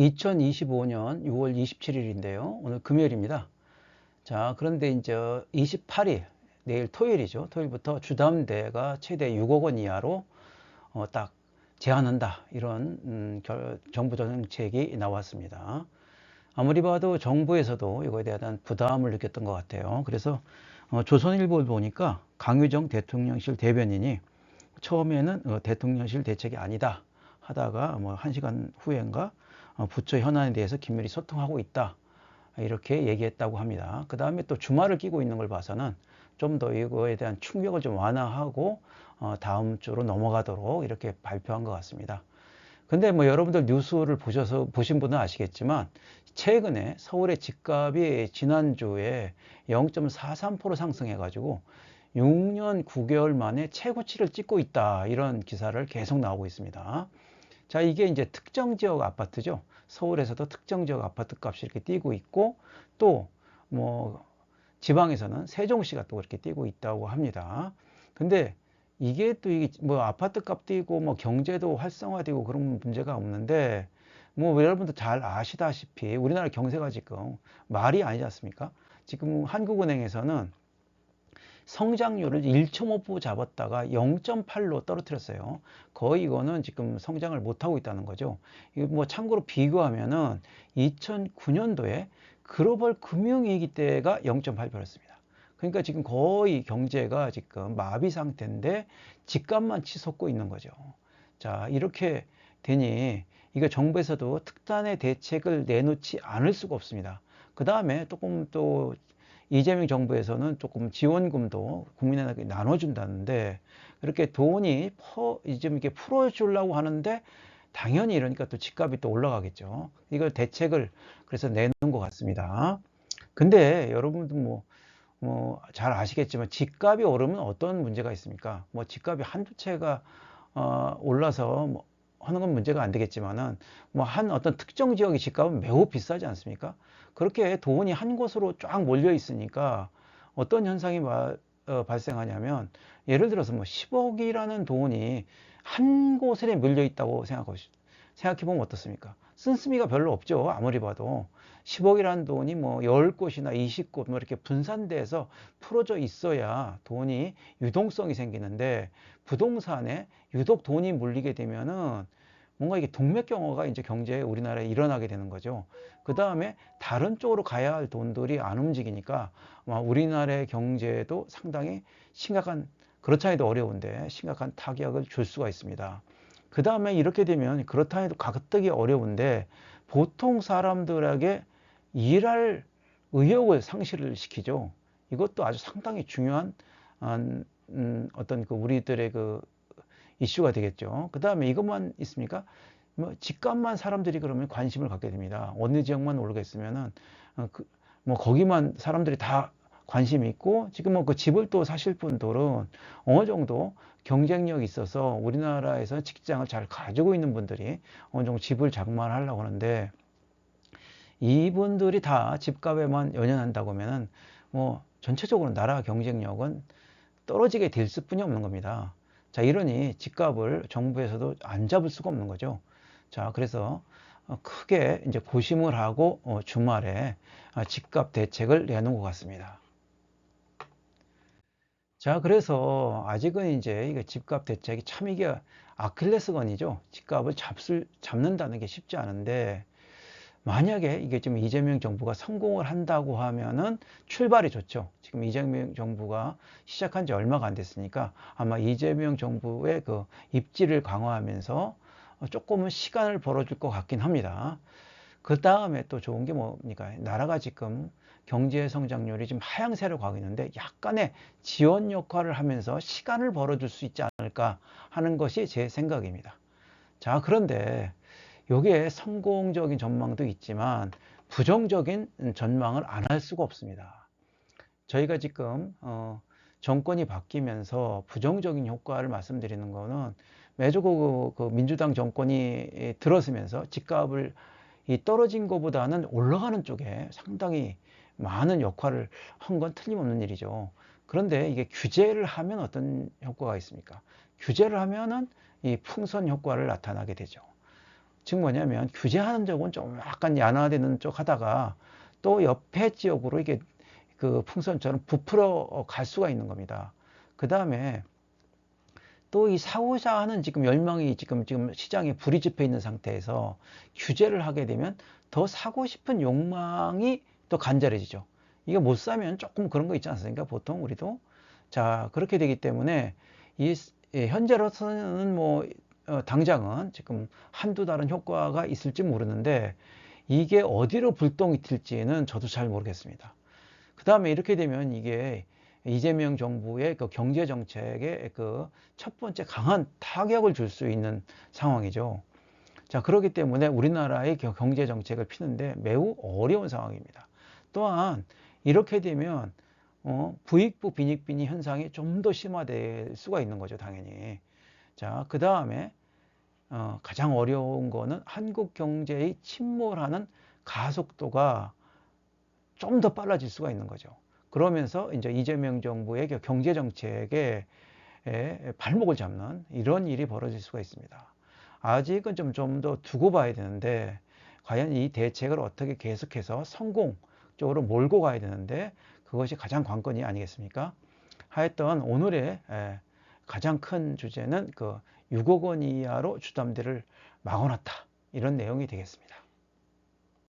2025년 6월 27일인데요. 오늘 금요일입니다. 자, 그런데 이제 28일, 내일 토요일이죠. 토요일부터 주담대가 최대 6억 원 이하로 딱 제한한다. 이런 정부 정책이 나왔습니다. 아무리 봐도 정부에서도 이거에 대한 부담을 느꼈던 것 같아요. 그래서 조선일보를 보니까 강유정 대통령실 대변인이 처음에는 대통령실 대책이 아니다 하다가 뭐 1시간 후인가 부처 현안에 대해서 긴밀히 소통하고 있다 이렇게 얘기했다고 합니다. 그 다음에 또 주말을 끼고 있는 걸 봐서는 좀 더 이거에 대한 충격을 좀 완화하고 다음 주로 넘어가도록 이렇게 발표한 것 같습니다. 근데 뭐 여러분들 뉴스를 보신 분은 아시겠지만 최근에 서울의 집값이 지난주에 0.43% 상승해 가지고 6년 9개월 만에 최고치를 찍고 있다 이런 기사를 계속 나오고 있습니다. 자, 이게 이제 특정 지역 아파트죠. 서울에서도 특정 지역 아파트 값이 이렇게 뛰고 있고 또 뭐 지방에서는 세종시가 또 그렇게 뛰고 있다고 합니다. 근데 이게 또 이게 뭐 아파트 값 뛰고 뭐 경제도 활성화되고 그런 문제가 없는데 뭐 여러분도 잘 아시다시피 우리나라 경제가 지금 말이 아니지 않습니까? 지금 한국은행에서는 성장률을 1.5% 잡았다가 0.8로 떨어뜨렸어요. 거의 이거는 지금 성장을 못하고 있다는 거죠. 이거 뭐 참고로 비교하면은 2009년도에 글로벌 금융위기 때가 0.8%였습니다. 그러니까 지금 거의 경제가 지금 마비 상태인데 집값만 치솟고 있는 거죠. 자, 이렇게 되니 이거 정부에서도 특단의 대책을 내놓지 않을 수가 없습니다. 그 다음에 조금 또 이재명 정부에서는 조금 지원금도 국민에게 나눠준다는데 그렇게 돈이 좀 이렇게 풀어주려고 하는데 당연히 이러니까 또 집값이 또 올라가겠죠. 이걸 대책을 그래서 내놓은 것 같습니다. 근데 여러분도 뭐 잘 아시겠지만 집값이 오르면 어떤 문제가 있습니까? 뭐 집값이 한두 채가 올라서 뭐 하는 건 문제가 안 되겠지만은 뭐 한 어떤 특정 지역의 집값은 매우 비싸지 않습니까? 그렇게 돈이 한 곳으로 쫙 몰려 있으니까 어떤 현상이 발생하냐면 예를 들어서 뭐 10억이라는 돈이 한 곳에 몰려 있다고 생각해 보면 어떻습니까? 쓴쓰미가 별로 없죠. 아무리 봐도 10억이라는 돈이 뭐 10곳이나 20곳 뭐 이렇게 분산돼서 풀어져 있어야 돈이 유동성이 생기는데 부동산에 유독 돈이 몰리게 되면은 뭔가 이게 동맥경화가 이제 경제에 우리나라에 일어나게 되는 거죠. 그 다음에 다른 쪽으로 가야 할 돈들이 안 움직이니까 우리나라의 경제에도 상당히 심각한, 그렇다 해도 어려운데 심각한 타격을 줄 수가 있습니다. 그 다음에 이렇게 되면 그렇다 해도 가뜩이 어려운데 보통 사람들에게 일할 의욕을 상실을 시키죠. 이것도 아주 상당히 중요한 어떤 그 우리들의 그 이슈가 되겠죠. 그 다음에 이것만 있습니까? 뭐 집값만 사람들이 그러면 관심을 갖게 됩니다. 어느 지역만 오르겠으면은 뭐 거기만 사람들이 다 관심이 있고 지금 뭐 그 집을 또 사실 분들은 어느 정도 경쟁력이 있어서 우리나라에서 직장을 잘 가지고 있는 분들이 어느 정도 집을 장만하려고 하는데 이분들이 다 집값에만 연연한다고 하면은 뭐 전체적으로 나라 경쟁력은 떨어지게 될 수뿐이 없는 겁니다. 자, 이러니 집값을 정부에서도 안 잡을 수가 없는 거죠. 자, 그래서 크게 이제 고심을 하고 주말에 집값 대책을 내놓은 것 같습니다. 자, 그래서 아직은 이제 이게 집값 대책이 참 이게 아킬레스건이죠. 집값을 잡는다는 게 쉽지 않은데 만약에 이게 좀 이재명 정부가 성공을 한다고 하면은 출발이 좋죠. 지금 이재명 정부가 시작한 지 얼마가 안 됐으니까 아마 이재명 정부의 그 입지를 강화하면서 조금은 시간을 벌어줄 것 같긴 합니다. 그 다음에 또 좋은 게 뭡니까? 나라가 지금 경제 성장률이 지금 하향세로 가고 있는데 약간의 지원 역할을 하면서 시간을 벌어줄 수 있지 않을까 하는 것이 제 생각입니다. 자, 그런데 요게 성공적인 전망도 있지만 부정적인 전망을 안 할 수가 없습니다. 저희가 지금 정권이 바뀌면서 부정적인 효과를 말씀드리는 거는 매주 그 민주당 정권이 들어서면서 집값을 떨어진 것보다는 올라가는 쪽에 상당히 많은 역할을 한 건 틀림없는 일이죠. 그런데 이게 규제를 하면 어떤 효과가 있습니까? 규제를 하면은 이 풍선 효과를 나타나게 되죠. 즉 뭐냐면 규제하는 쪽은 좀 약간 완화되는 쪽 하다가 또 옆에 지역으로 이게 그 풍선처럼 부풀어 갈 수가 있는 겁니다. 그 다음에 또 이 사고자 하는 지금 열망이 지금 시장에 불이 지펴 있는 상태에서 규제를 하게 되면 더 사고 싶은 욕망이 또 간절해지죠. 이게 못 사면 조금 그런 거 있지 않습니까? 보통 우리도. 자, 그렇게 되기 때문에 이 현재로서는 뭐 당장은 지금 한두 달은 효과가 있을지 모르는데 이게 어디로 불똥이 튈지는 저도 잘 모르겠습니다. 그 다음에 이렇게 되면 이게 이재명 정부의 그 경제 정책에 그 첫 번째 강한 타격을 줄 수 있는 상황이죠. 자, 그렇기 때문에 우리나라의 경제 정책을 피는데 매우 어려운 상황입니다. 또한 이렇게 되면 부익부 빈익빈이 현상이 좀 더 심화될 수가 있는 거죠, 당연히. 자, 그 다음에 가장 어려운 거는 한국 경제의 침몰하는 가속도가 좀 더 빨라질 수가 있는 거죠. 그러면서 이제 이재명 정부의 경제 정책에 발목을 잡는 이런 일이 벌어질 수가 있습니다. 아직은 좀 더 두고 봐야 되는데 과연 이 대책을 어떻게 계속해서 성공 쪽으로 몰고 가야 되는데 그것이 가장 관건이 아니겠습니까? 하여튼 오늘의 가장 큰 주제는 그 6억 원 이하로 주담대를 막아놨다 이런 내용이 되겠습니다.